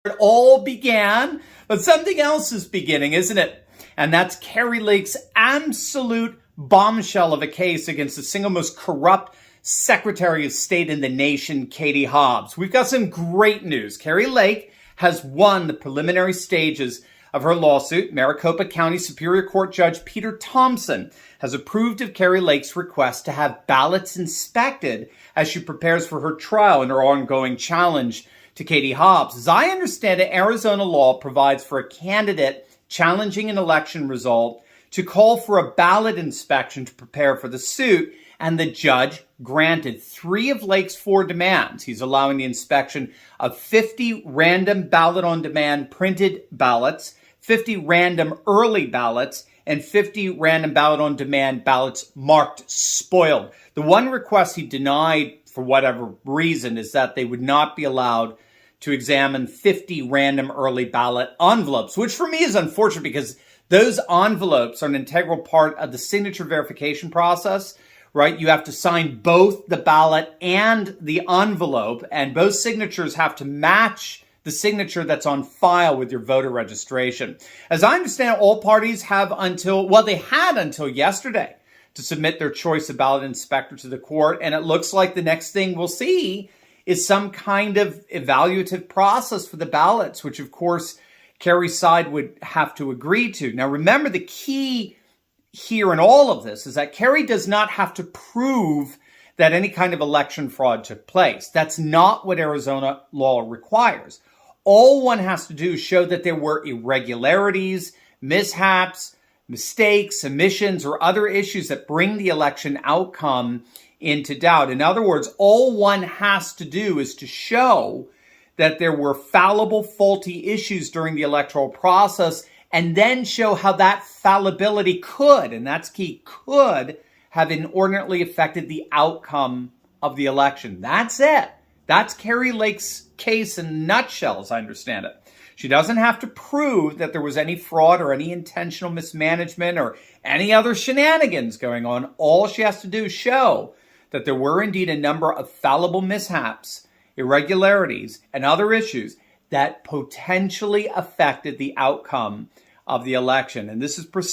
It all began, but something else is beginning, isn't it? And that's Kari Lake's absolute bombshell of a case against the single most corrupt Secretary of State in the nation, Katie Hobbs. We've got some great news. Kari Lake has won the preliminary stages of her lawsuit. Maricopa County Superior Court Judge Peter Thompson has approved of Kari Lake's request to have ballots inspected as she prepares for her trial in her ongoing challenge to Katie Hobbs. As I understand it, Arizona law provides for a candidate challenging an election result to call for a ballot inspection to prepare for the suit, and the judge granted 3 of Lake's 4 demands. He's allowing the inspection of 50 random ballot-on-demand printed ballots, 50 random early ballots, and 50 random ballot-on-demand ballots marked spoiled. The one request he denied, for whatever reason, is that they would not be allowed to examine 50 random early ballot envelopes, which for me is unfortunate because those envelopes are an integral part of the signature verification process, right? You have to sign both the ballot and the envelope, and both signatures have to match the signature that's on file with your voter registration. As I understand, all parties have they had until yesterday to submit their choice of ballot inspector to the court, and it looks like the next thing we'll see is some kind of evaluative process for the ballots, which of course Kari's side would have to agree to. Now remember, the key here in all of this is that Kari does not have to prove that any kind of election fraud took place. That's not what Arizona law requires. All one has to do is show that there were irregularities, mishaps, mistakes, omissions, or other issues that bring the election outcome into doubt. In other words, all one has to do is to show that there were fallible, faulty issues during the electoral process, and then show how that fallibility could, and that's key, could have inordinately affected the outcome of the election. That's it. That's Kari Lake's case in a nutshell, as I understand it. She doesn't have to prove that there was any fraud or any intentional mismanagement or any other shenanigans going on. All she has to do is show that there were indeed a number of fallible mishaps, irregularities, and other issues that potentially affected the outcome of the election. And this is precisely